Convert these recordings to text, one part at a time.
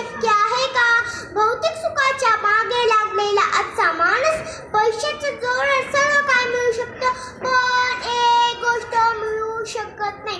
शक्य आहे का? भौतिक सुखाच्या मागे लागलेला आजचा माणूस पैशाच्या जोरावर सर्व काय मिळू शकतं, पण एक गोष्ट मिळू शकत नाही,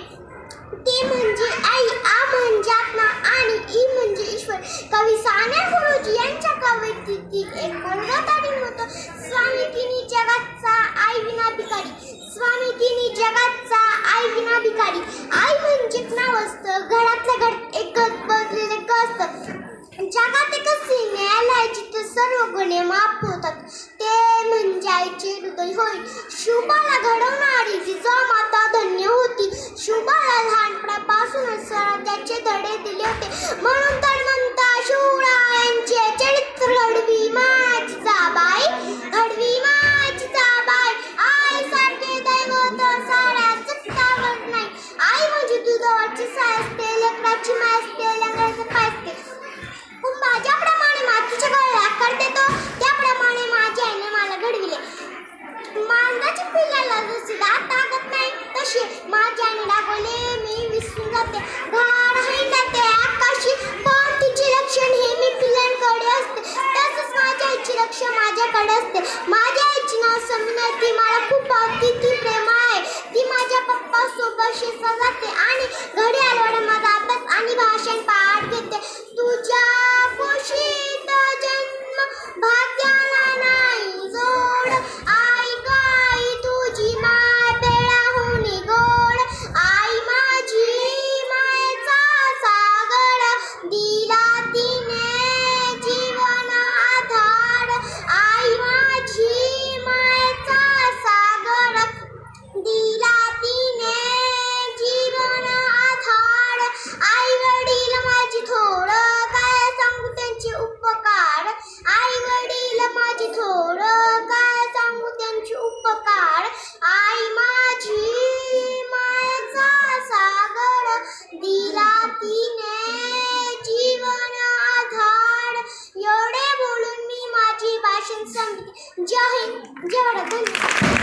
ती म्हणजे आई. आ म्हणजे आत्मा आणि ई म्हणजे ईश्वर. कवी साने गुरुजी यांच्या कवितेतील एक मनोरंजक होतं, स्वामी तिन्ही जगाचा आई विना भिकारी. स्वामी तिन्ही जगाचा आई विना भिकारी. आई म्हणजे नाव असतं, घरातल्या घरात एकच बसलेलं असतं. जगात एकच न्यायालय जिथे सर्व गुन्हे माफ होतात, ते म्हणजे आईचे हृदय होय. शुभाला घडवणारी जिजामाता धन्य होती. शुभाला लहानपणापासूनच स्वराज्याचे धडे दिले होते. म्हणून तर म्हणतात शिवरायांचे चरित्र घडवी माँ जिजाबाई, घडवी माँ जिजाबाई. आई सारखे दैवत साऱ्या जगतावर नाही. आई म्हणजे दुधावरची साय असते, लेकराची माय असते, लेकराचं पाय असते. माझ्याप्रमाणे मातीच्या गळ्याला आकार देतो, त्याप्रमाणे माझ्या आईने मला घडविले. मांजराच्या पिल्लाला जशी दात टाकत नाही, तशी माझ्या आईने दाखवले. मी विसरून जाते, घाड हिंडते आकाशी, पण तिचे लक्षण हे मी पिल्लांकडे असते. तसंच माझ्या आईचे लक्ष माझ्याकडे असते. माझ्या आईचे नाव समीना. ती मला खूप आवडते, ती प्रेम आहे. ती माझ्या पप्पा सोबत शेतात जाते आणि घरी आल्यावर माझा अभ्यास आणि भाषण पाठ घेते. तुझ्या कुशीत जन्म भाग्याला नाही जोड, आई गाई तुझी माय पेळाहुनी गोड. आई माझी मायेचा सागर, दिला तिने जीवन आधार. आई माझी मायेचा सागर, दिला तिने जीवन आधार. आई वडील माझी थोडं काय सांगू त्यांचे उपकार. आई वडील माझी थोडं काय सांगू त्यांचे उपकार. आई माझी मायेचा सागर, दिला तिने जीवन आधार. एवढे बोलून मी माझी भाषण संपली. जय हिंद, जय भारत. धन्यवाद.